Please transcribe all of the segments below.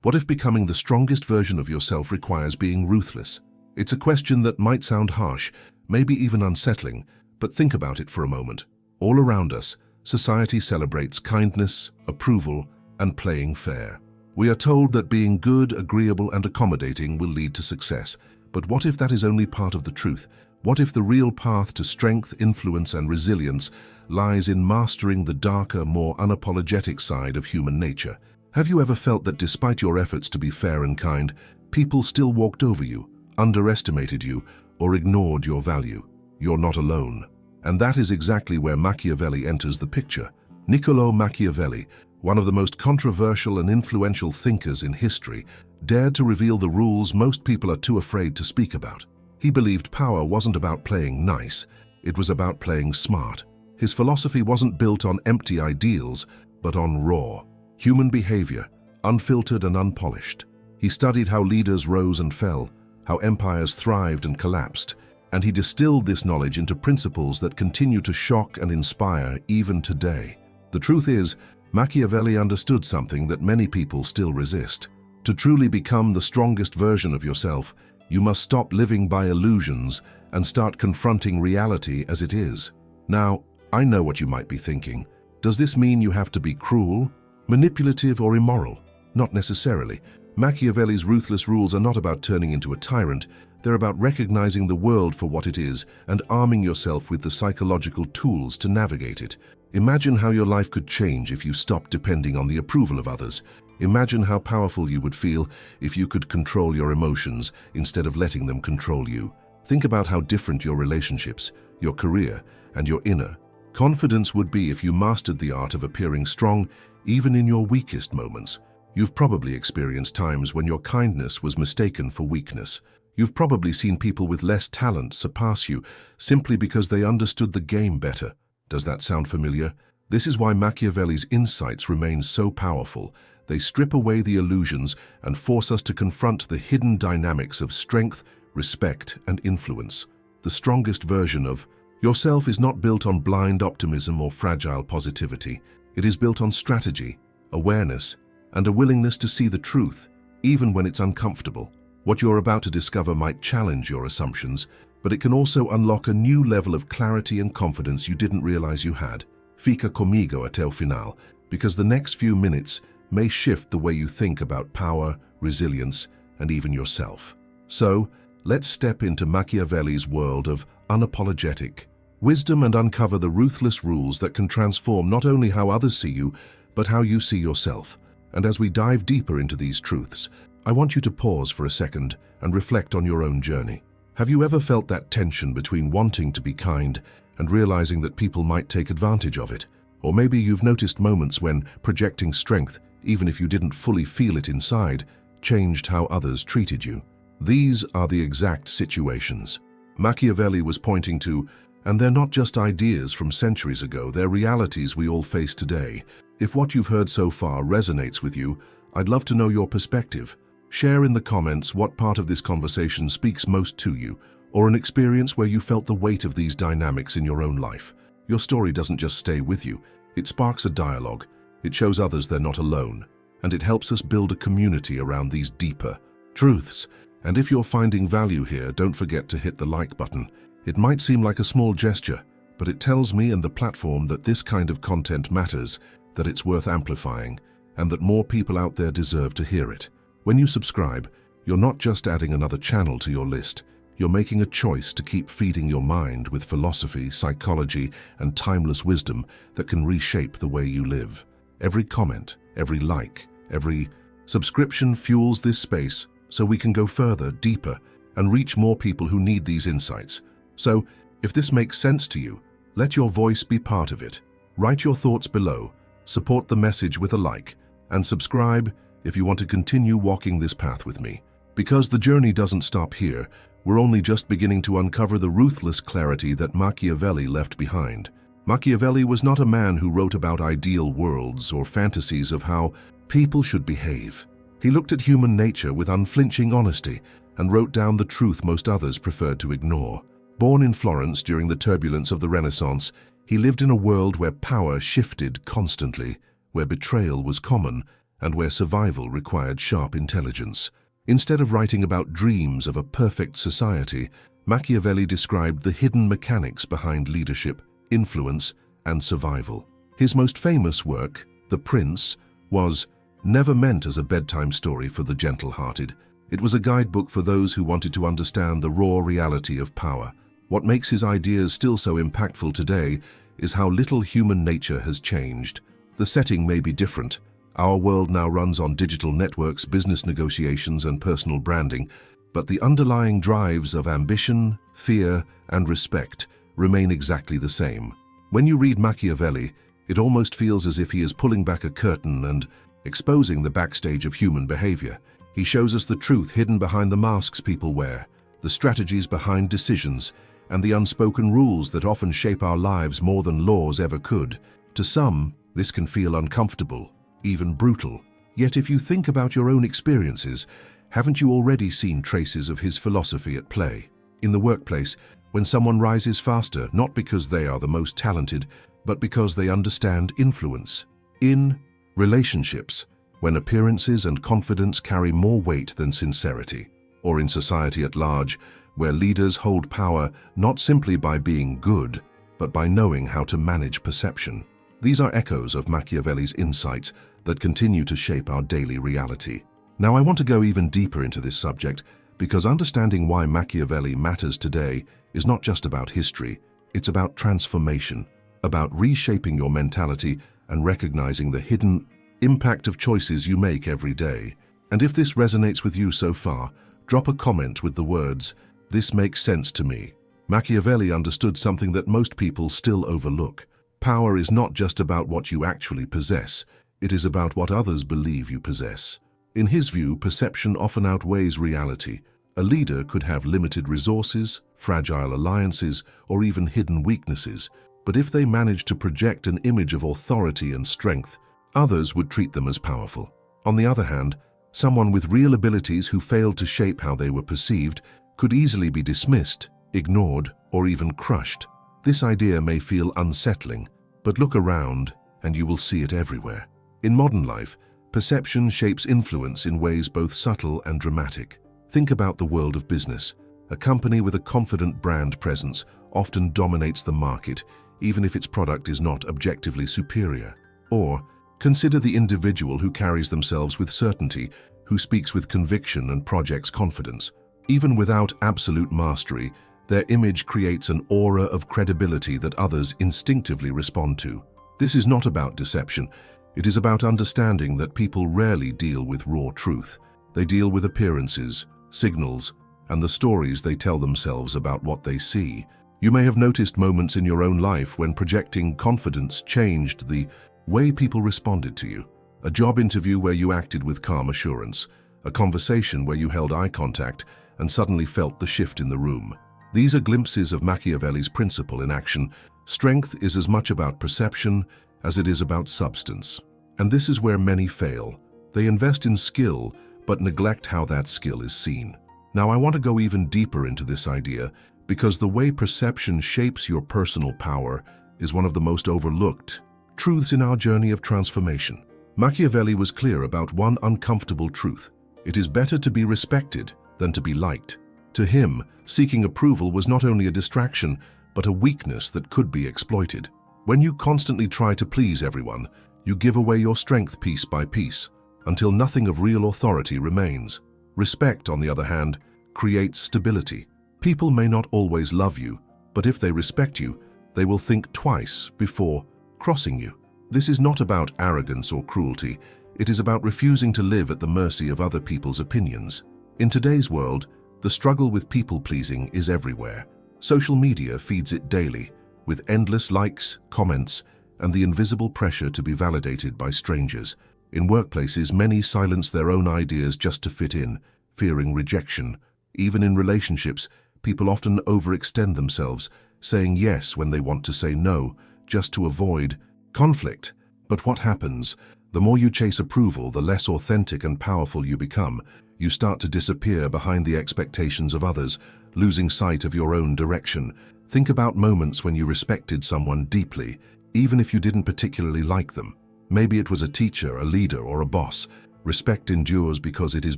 What if becoming the strongest version of yourself requires being ruthless? It's a question that might sound harsh, maybe even unsettling, but think about it for a moment. All around us, society celebrates kindness, approval, and playing fair. We are told that being good, agreeable, and accommodating will lead to success. But what if that is only part of the truth? What if the real path to strength, influence, and resilience lies in mastering the darker, more unapologetic side of human nature? Have you ever felt that despite your efforts to be fair and kind, people still walked over you, underestimated you, or ignored your value? You're not alone. And that is exactly where Machiavelli enters the picture. Niccolò Machiavelli, one of the most controversial and influential thinkers in history, dared to reveal the rules most people are too afraid to speak about. He believed power wasn't about playing nice, it was about playing smart. His philosophy wasn't built on empty ideals, but on raw, human behavior, unfiltered and unpolished. He studied how leaders rose and fell, how empires thrived and collapsed, and he distilled this knowledge into principles that continue to shock and inspire even today. The truth is, Machiavelli understood something that many people still resist. To truly become the strongest version of yourself, you must stop living by illusions and start confronting reality as it is. Now, I know what you might be thinking. Does this mean you have to be cruel, manipulative, or immoral? Not necessarily. Machiavelli's ruthless rules are not about turning into a tyrant. They're about recognizing the world for what it is and arming yourself with the psychological tools to navigate it. Imagine how your life could change if you stopped depending on the approval of others. Imagine how powerful you would feel if you could control your emotions instead of letting them control you. Think about how different your relationships, your career, and your inner confidence would be if you mastered the art of appearing strong even in your weakest moments. You've probably experienced times when your kindness was mistaken for weakness. You've probably seen people with less talent surpass you simply because they understood the game better. Does that sound familiar? This is why Machiavelli's insights remain so powerful. They strip away the illusions and force us to confront the hidden dynamics of strength, respect, and influence. The strongest version of yourself is not built on blind optimism or fragile positivity. It is built on strategy, awareness, and a willingness to see the truth, even when it's uncomfortable. What you're about to discover might challenge your assumptions, but it can also unlock a new level of clarity and confidence you didn't realize you had. Fica comigo até o final, because the next few minutes may shift the way you think about power, resilience, and even yourself. So, let's step into Machiavelli's world of unapologetic wisdom and uncover the ruthless rules that can transform not only how others see you, but how you see yourself. And as we dive deeper into these truths, I want you to pause for a second and reflect on your own journey. Have you ever felt that tension between wanting to be kind and realizing that people might take advantage of it? Or maybe you've noticed moments when projecting strength, even if you didn't fully feel it inside, changed how others treated you. These are the exact situations Machiavelli was pointing to, and they're not just ideas from centuries ago, they're realities we all face today. If what you've heard so far resonates with you, I'd love to know your perspective. Share in the comments what part of this conversation speaks most to you, or an experience where you felt the weight of these dynamics in your own life. Your story doesn't just stay with you, it sparks a dialogue, it shows others they're not alone, and it helps us build a community around these deeper truths. And if you're finding value here, don't forget to hit the like button. It might seem like a small gesture, but it tells me and the platform that this kind of content matters, that it's worth amplifying, and that more people out there deserve to hear it. When you subscribe, you're not just adding another channel to your list, you're making a choice to keep feeding your mind with philosophy, psychology, and timeless wisdom that can reshape the way you live. Every comment, every like, every subscription fuels this space so we can go further, deeper, and reach more people who need these insights. So, if this makes sense to you, let your voice be part of it. Write your thoughts below, support the message with a like, and subscribe if you want to continue walking this path with me. Because the journey doesn't stop here, we're only just beginning to uncover the ruthless clarity that Machiavelli left behind. Machiavelli was not a man who wrote about ideal worlds or fantasies of how people should behave. He looked at human nature with unflinching honesty and wrote down the truth most others preferred to ignore. Born in Florence during the turbulence of the Renaissance, he lived in a world where power shifted constantly, where betrayal was common, and where survival required sharp intelligence. Instead of writing about dreams of a perfect society, Machiavelli described the hidden mechanics behind leadership, influence, and survival. His most famous work, The Prince, was never meant as a bedtime story for the gentle-hearted. It was a guidebook for those who wanted to understand the raw reality of power. What makes his ideas still so impactful today is how little human nature has changed. The setting may be different. Our world now runs on digital networks, business negotiations, and personal branding, but the underlying drives of ambition, fear, and respect remain exactly the same. When you read Machiavelli, it almost feels as if he is pulling back a curtain and exposing the backstage of human behavior. He shows us the truth hidden behind the masks people wear, the strategies behind decisions, and the unspoken rules that often shape our lives more than laws ever could. To some, this can feel uncomfortable, even brutal. Yet if you think about your own experiences, haven't you already seen traces of his philosophy at play? In the workplace, when someone rises faster, not because they are the most talented, but because they understand influence. In relationships, when appearances and confidence carry more weight than sincerity. Or in society at large, where leaders hold power not simply by being good, but by knowing how to manage perception. These are echoes of Machiavelli's insights that continue to shape our daily reality. Now, I want to go even deeper into this subject because understanding why Machiavelli matters today is not just about history, it's about transformation, about reshaping your mentality and recognizing the hidden impact of choices you make every day. And if this resonates with you so far, drop a comment with the words, "This makes sense to me." Machiavelli understood something that most people still overlook. Power is not just about what you actually possess, it is about what others believe you possess. In his view, perception often outweighs reality. A leader could have limited resources, fragile alliances, or even hidden weaknesses, but if they managed to project an image of authority and strength, others would treat them as powerful. On the other hand, someone with real abilities who failed to shape how they were perceived could easily be dismissed, ignored, or even crushed. This idea may feel unsettling, but look around and you will see it everywhere. In modern life, perception shapes influence in ways both subtle and dramatic. Think about the world of business. A company with a confident brand presence often dominates the market, even if its product is not objectively superior. Or, consider the individual who carries themselves with certainty, who speaks with conviction and projects confidence. Even without absolute mastery, their image creates an aura of credibility that others instinctively respond to. This is not about deception. It is about understanding that people rarely deal with raw truth. They deal with appearances, signals, and the stories they tell themselves about what they see. You may have noticed moments in your own life when projecting confidence changed the way people responded to you. A job interview where you acted with calm assurance, a conversation where you held eye contact and suddenly felt the shift in the room. These are glimpses of Machiavelli's principle in action. Strength is as much about perception as it is about substance. And this is where many fail. They invest in skill, but neglect how that skill is seen. Now, I want to go even deeper into this idea because the way perception shapes your personal power is one of the most overlooked truths in our journey of transformation. Machiavelli was clear about one uncomfortable truth. It is better to be respected than to be liked. To him, seeking approval was not only a distraction, but a weakness that could be exploited. When you constantly try to please everyone, you give away your strength piece by piece, until nothing of real authority remains. Respect, on the other hand, creates stability. People may not always love you, but if they respect you, they will think twice before crossing you. This is not about arrogance or cruelty. It is about refusing to live at the mercy of other people's opinions. In today's world, the struggle with people-pleasing is everywhere. Social media feeds it daily, with endless likes, comments, and the invisible pressure to be validated by strangers. In workplaces, many silence their own ideas just to fit in, fearing rejection. Even in relationships, people often overextend themselves, saying yes when they want to say no, just to avoid conflict. But what happens? The more you chase approval, the less authentic and powerful you become. You start to disappear behind the expectations of others, losing sight of your own direction. Think about moments when you respected someone deeply, even if you didn't particularly like them. Maybe it was a teacher, a leader, or a boss. Respect endures because it is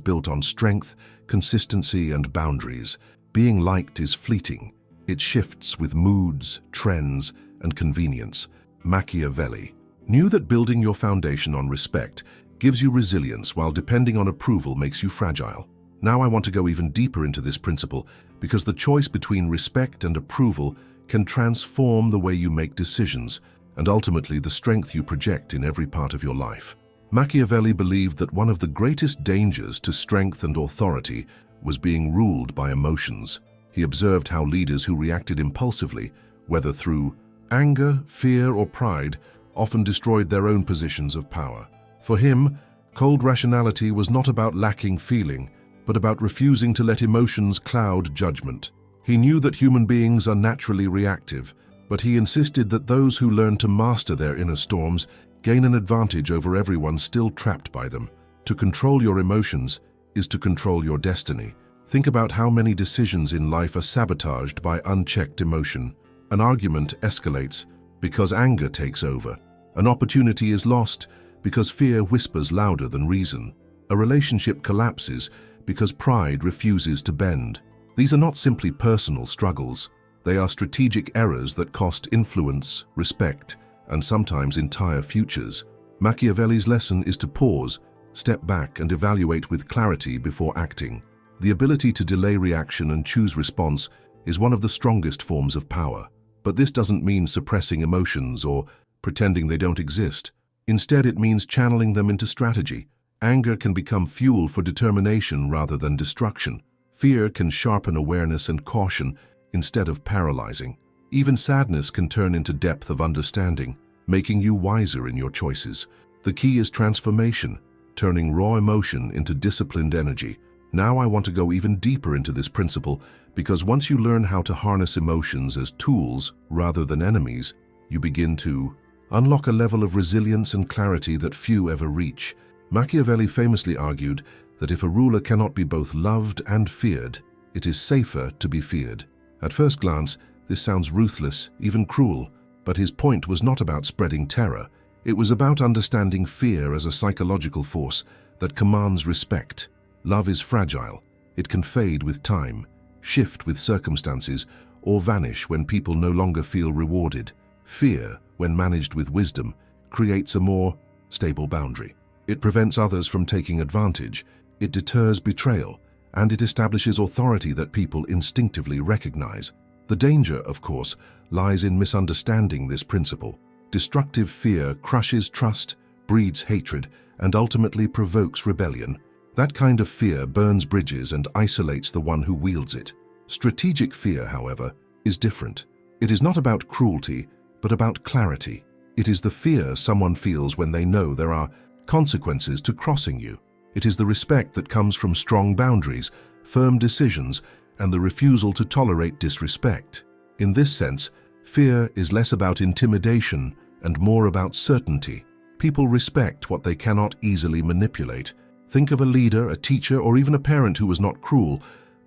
built on strength, consistency, and boundaries. Being liked is fleeting. It shifts with moods, trends, and convenience. Machiavelli knew that building your foundation on respect gives you resilience, while depending on approval makes you fragile. Now I want to go even deeper into this principle because the choice between respect and approval can transform the way you make decisions and ultimately the strength you project in every part of your life. Machiavelli believed that one of the greatest dangers to strength and authority was being ruled by emotions. He observed how leaders who reacted impulsively, whether through anger, fear, or pride, often destroyed their own positions of power. For him, cold rationality was not about lacking feeling, but about refusing to let emotions cloud judgment. He knew that human beings are naturally reactive, but he insisted that those who learn to master their inner storms gain an advantage over everyone still trapped by them. To control your emotions is to control your destiny. Think about how many decisions in life are sabotaged by unchecked emotion. An argument escalates because anger takes over. An opportunity is lost because fear whispers louder than reason. A relationship collapses because pride refuses to bend. These are not simply personal struggles. They are strategic errors that cost influence, respect, and sometimes entire futures. Machiavelli's lesson is to pause, step back, and evaluate with clarity before acting. The ability to delay reaction and choose response is one of the strongest forms of power. But this doesn't mean suppressing emotions or pretending they don't exist. Instead, it means channeling them into strategy. Anger can become fuel for determination rather than destruction. Fear can sharpen awareness and caution instead of paralyzing. Even sadness can turn into depth of understanding, making you wiser in your choices. The key is transformation, turning raw emotion into disciplined energy. Now I want to go even deeper into this principle because once you learn how to harness emotions as tools rather than enemies, you begin to unlock a level of resilience and clarity that few ever reach. Machiavelli famously argued that if a ruler cannot be both loved and feared, it is safer to be feared. At first glance, this sounds ruthless, even cruel, but his point was not about spreading terror. It was about understanding fear as a psychological force that commands respect. Love is fragile. It can fade with time, shift with circumstances, or vanish when people no longer feel rewarded. Fear, when managed with wisdom, creates a more stable boundary. It prevents others from taking advantage, it deters betrayal, and it establishes authority that people instinctively recognize. The danger, of course, lies in misunderstanding this principle. Destructive fear crushes trust, breeds hatred, and ultimately provokes rebellion. That kind of fear burns bridges and isolates the one who wields it. Strategic fear, however, is different. It is not about cruelty, but about clarity. It is the fear someone feels when they know there are consequences to crossing you. It is the respect that comes from strong boundaries, firm decisions, and the refusal to tolerate disrespect. In this sense, fear is less about intimidation and more about certainty. People respect what they cannot easily manipulate. Think of a leader, a teacher, or even a parent who was not cruel,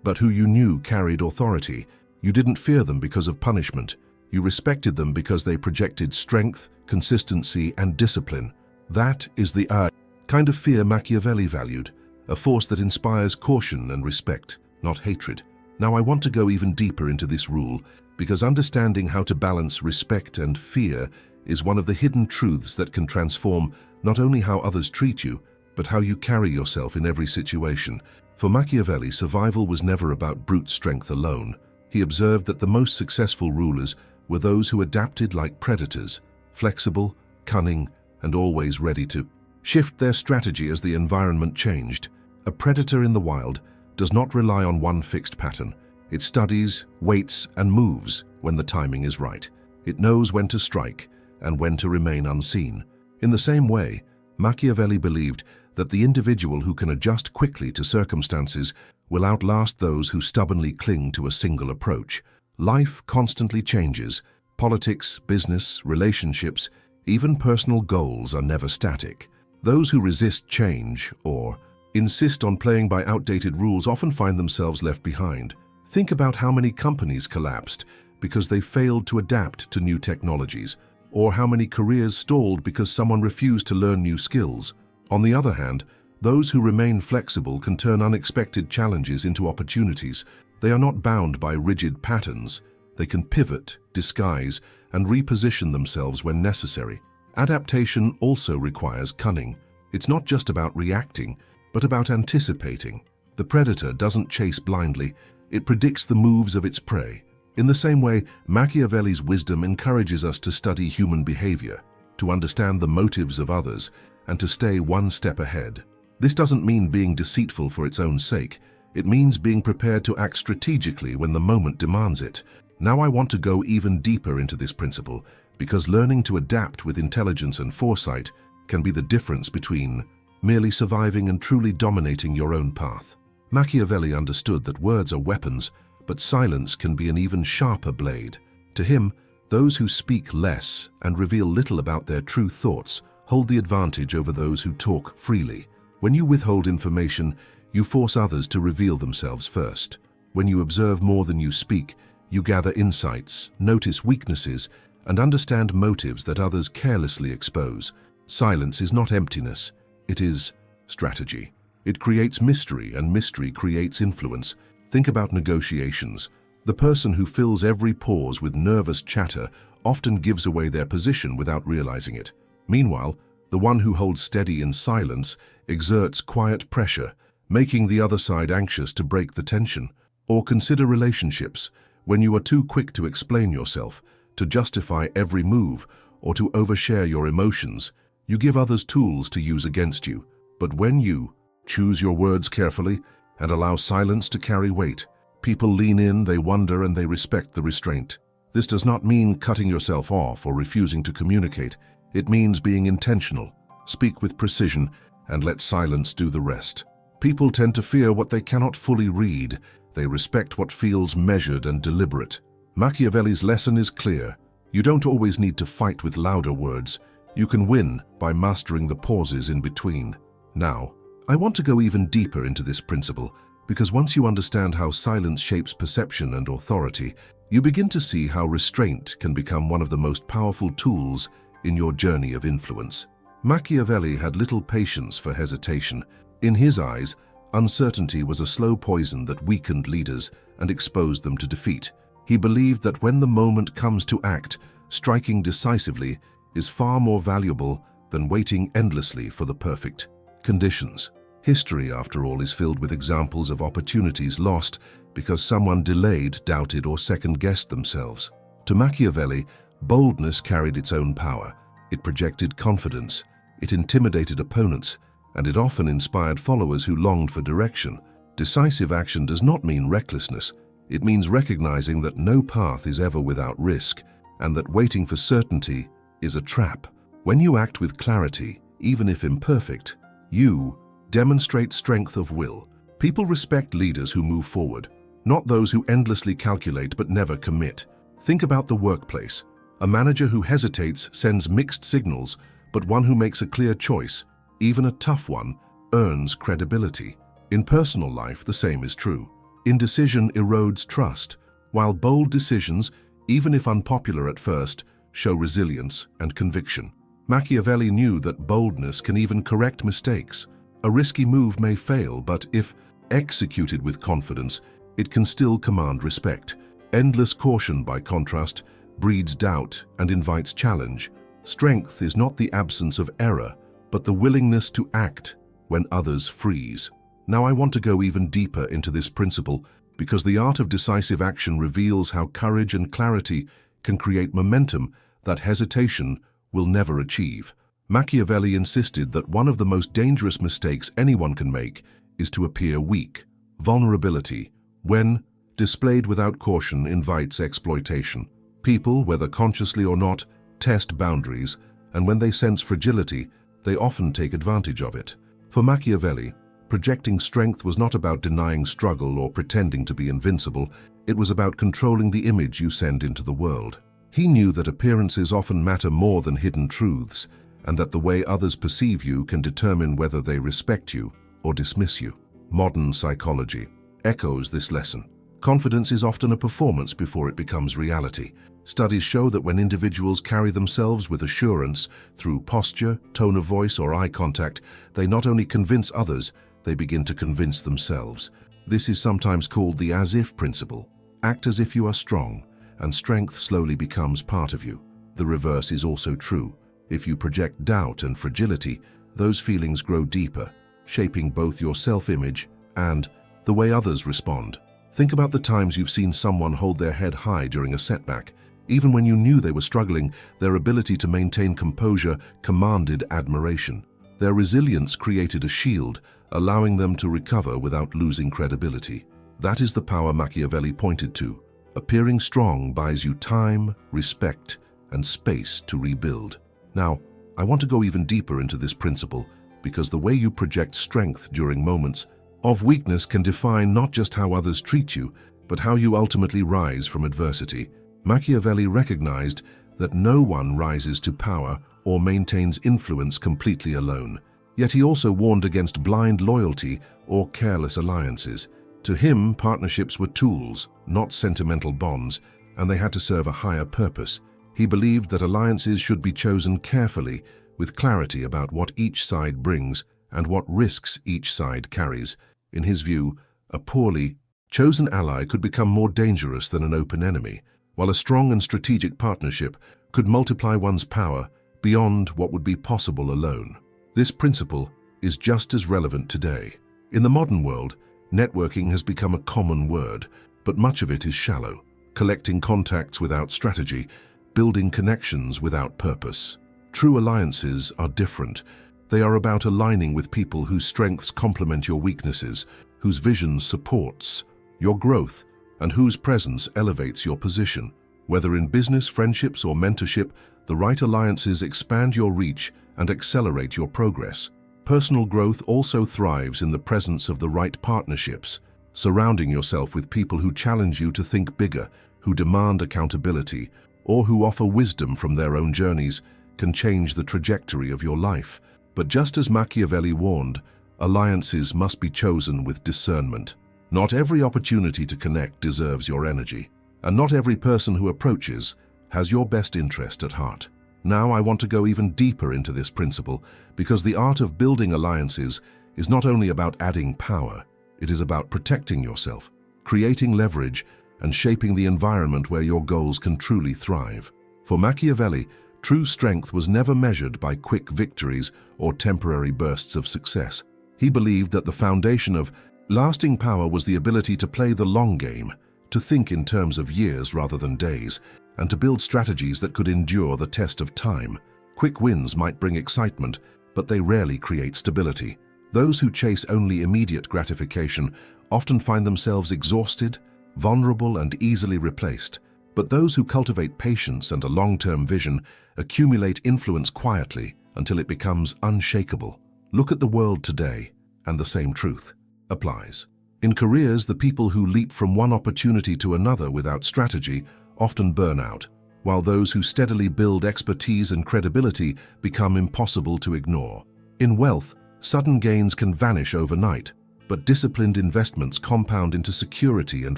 but who you knew carried authority. You didn't fear them because of punishment. You respected them because they projected strength, consistency, and discipline. That is the kind of fear Machiavelli valued, a force that inspires caution and respect, not hatred. Now I want to go even deeper into this rule, because understanding how to balance respect and fear is one of the hidden truths that can transform not only how others treat you, but how you carry yourself in every situation. For Machiavelli, survival was never about brute strength alone. He observed that the most successful rulers were those who adapted like predators, flexible, cunning, and always ready to shift their strategy as the environment changed. A predator in the wild does not rely on one fixed pattern. It studies, waits, and moves when the timing is right. It knows when to strike and when to remain unseen. In the same way, Machiavelli believed that the individual who can adjust quickly to circumstances will outlast those who stubbornly cling to a single approach. Life constantly changes. Politics, business, relationships, even personal goals are never static. Those who resist change or insist on playing by outdated rules often find themselves left behind. Think about how many companies collapsed because they failed to adapt to new technologies. or how many careers stalled because someone refused to learn new skills. On the other hand, those who remain flexible can turn unexpected challenges into opportunities. They are not bound by rigid patterns. They can pivot, disguise, and reposition themselves when necessary. Adaptation also requires cunning. It's not just about reacting, but about anticipating. The predator doesn't chase blindly. It predicts the moves of its prey. In the same way, Machiavelli's wisdom encourages us to study human behavior, to understand the motives of others, and to stay one step ahead. This doesn't mean being deceitful for its own sake. It means being prepared to act strategically when the moment demands it. Now I want to go even deeper into this principle, because learning to adapt with intelligence and foresight can be the difference between merely surviving and truly dominating your own path. Machiavelli understood that words are weapons, but silence can be an even sharper blade. To him, those who speak less and reveal little about their true thoughts hold the advantage over those who talk freely. When you withhold information, you force others to reveal themselves first. When you observe more than you speak, you gather insights, notice weaknesses, and understand motives that others carelessly expose. Silence is not emptiness, it is strategy. It creates mystery, and mystery creates influence. Think about negotiations. The person who fills every pause with nervous chatter often gives away their position without realizing it. Meanwhile, the one who holds steady in silence exerts quiet pressure, making the other side anxious to break the tension. Or consider relationships. When you are too quick to explain yourself, to justify every move, or to overshare your emotions, you give others tools to use against you. But when you choose your words carefully and allow silence to carry weight, people lean in, they wonder, and they respect the restraint. This does not mean cutting yourself off or refusing to communicate. It means being intentional. Speak with precision and let silence do the rest. People tend to fear what they cannot fully read. They respect what feels measured and deliberate. Machiavelli's lesson is clear. You don't always need to fight with louder words. You can win by mastering the pauses in between. Now, I want to go even deeper into this principle, because once you understand how silence shapes perception and authority, you begin to see how restraint can become one of the most powerful tools in your journey of influence. Machiavelli had little patience for hesitation. In his eyes, uncertainty was a slow poison that weakened leaders and exposed them to defeat. He believed that when the moment comes to act, striking decisively is far more valuable than waiting endlessly for the perfect conditions. History, after all, is filled with examples of opportunities lost because someone delayed, doubted, or second-guessed themselves. To Machiavelli, boldness carried its own power. It projected confidence, it intimidated opponents, and it often inspired followers who longed for direction. Decisive action does not mean recklessness. It means recognizing that no path is ever without risk, and that waiting for certainty is a trap. When you act with clarity, even if imperfect, you demonstrate strength of will. People respect leaders who move forward, not those who endlessly calculate but never commit. Think about the workplace. A manager who hesitates sends mixed signals, but one who makes a clear choice, even a tough one, earns credibility. In personal life, the same is true. Indecision erodes trust, while bold decisions, even if unpopular at first, show resilience and conviction. Machiavelli knew that boldness can even correct mistakes. A risky move may fail, but if executed with confidence, it can still command respect. Endless caution, by contrast, breeds doubt and invites challenge. Strength is not the absence of error, but the willingness to act when others freeze. Now I want to go even deeper into this principle, because the art of decisive action reveals how courage and clarity can create momentum that hesitation will never achieve. Machiavelli insisted that one of the most dangerous mistakes anyone can make is to appear weak. Vulnerability, when displayed without caution, invites exploitation. People, whether consciously or not, test boundaries, and when they sense fragility, they often take advantage of it. For Machiavelli, projecting strength was not about denying struggle or pretending to be invincible. It was about controlling the image you send into the world. He knew that appearances often matter more than hidden truths, and that the way others perceive you can determine whether they respect you or dismiss you. Modern psychology echoes this lesson. Confidence is often a performance before it becomes reality. Studies show that when individuals carry themselves with assurance through posture, tone of voice, or eye contact, they not only convince others, they begin to convince themselves. This is sometimes called the as-if principle. Act as if you are strong, and strength slowly becomes part of you. The reverse is also true. If you project doubt and fragility, those feelings grow deeper, shaping both your self-image and the way others respond. Think about the times you've seen someone hold their head high during a setback. Even when you knew they were struggling, their ability to maintain composure commanded admiration. Their resilience created a shield, allowing them to recover without losing credibility. That is the power Machiavelli pointed to. Appearing strong buys you time, respect, and space to rebuild. Now, I want to go even deeper into this principle because the way you project strength during moments of weakness can define not just how others treat you, but how you ultimately rise from adversity. Machiavelli recognized that no one rises to power or maintains influence completely alone. Yet he also warned against blind loyalty or careless alliances. To him, partnerships were tools, not sentimental bonds, and they had to serve a higher purpose. He believed that alliances should be chosen carefully, with clarity about what each side brings and what risks each side carries. In his view, a poorly chosen ally could become more dangerous than an open enemy, while a strong and strategic partnership could multiply one's power beyond what would be possible alone. This principle is just as relevant today. In the modern world, networking has become a common word, but much of it is shallow, collecting contacts without strategy, building connections without purpose. True alliances are different. They are about aligning with people whose strengths complement your weaknesses, whose vision supports your growth, and whose presence elevates your position. Whether in business, friendships, or mentorship, the right alliances expand your reach and accelerate your progress. Personal growth also thrives in the presence of the right partnerships. Surrounding yourself with people who challenge you to think bigger, who demand accountability, or who offer wisdom from their own journeys can change the trajectory of your life. But just as Machiavelli warned, alliances must be chosen with discernment. Not every opportunity to connect deserves your energy, and not every person who approaches has your best interest at heart. Now I want to go even deeper into this principle because the art of building alliances is not only about adding power, it is about protecting yourself, creating leverage, and shaping the environment where your goals can truly thrive. For Machiavelli, true strength was never measured by quick victories or temporary bursts of success. He believed that the foundation of lasting power was the ability to play the long game, to think in terms of years rather than days, and to build strategies that could endure the test of time. Quick wins might bring excitement, but they rarely create stability. Those who chase only immediate gratification often find themselves exhausted, vulnerable, and easily replaced. But those who cultivate patience and a long-term vision accumulate influence quietly until it becomes unshakable. Look at the world today, and the same truth applies. In careers, the people who leap from one opportunity to another without strategy often burn out, while those who steadily build expertise and credibility become impossible to ignore. In wealth, sudden gains can vanish overnight, but disciplined investments compound into security and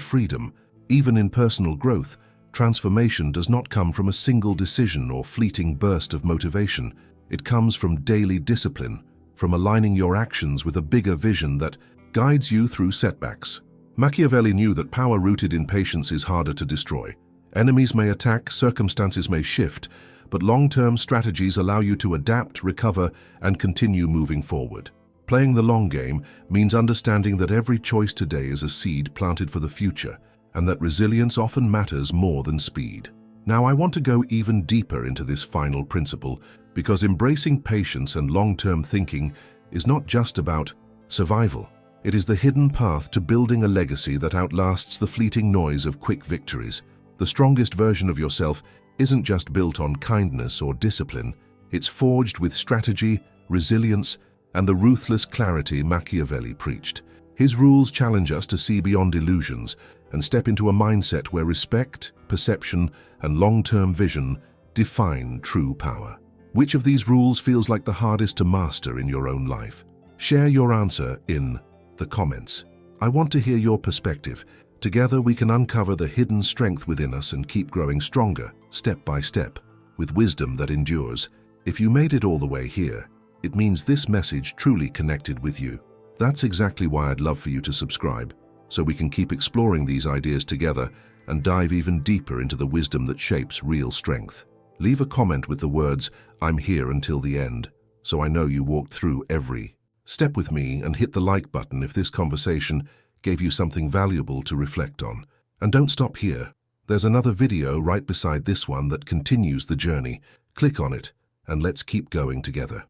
freedom. Even in personal growth, transformation does not come from a single decision or fleeting burst of motivation. It comes from daily discipline, from aligning your actions with a bigger vision that guides you through setbacks. Machiavelli knew that power rooted in patience is harder to destroy. Enemies may attack, circumstances may shift, but long-term strategies allow you to adapt, recover, and continue moving forward. Playing the long game means understanding that every choice today is a seed planted for the future, and that resilience often matters more than speed. Now I want to go even deeper into this final principle because embracing patience and long-term thinking is not just about survival. It is the hidden path to building a legacy that outlasts the fleeting noise of quick victories. The strongest version of yourself isn't just built on kindness or discipline. It's forged with strategy, resilience, and the ruthless clarity Machiavelli preached. His rules challenge us to see beyond illusions and step into a mindset where respect, perception, and long-term vision define true power. Which of these rules feels like the hardest to master in your own life? Share your answer in the comments. I want to hear your perspective. Together we can uncover the hidden strength within us and keep growing stronger, step by step, with wisdom that endures. If you made it all the way here, it means this message truly connected with you. That's exactly why I'd love for you to subscribe, so we can keep exploring these ideas together and dive even deeper into the wisdom that shapes real strength. Leave a comment with the words, "I'm here until the end," so I know you walked through every step with me, and hit the like button if this conversation gave you something valuable to reflect on. And don't stop here. There's another video right beside this one that continues the journey. Click on it, and let's keep going together.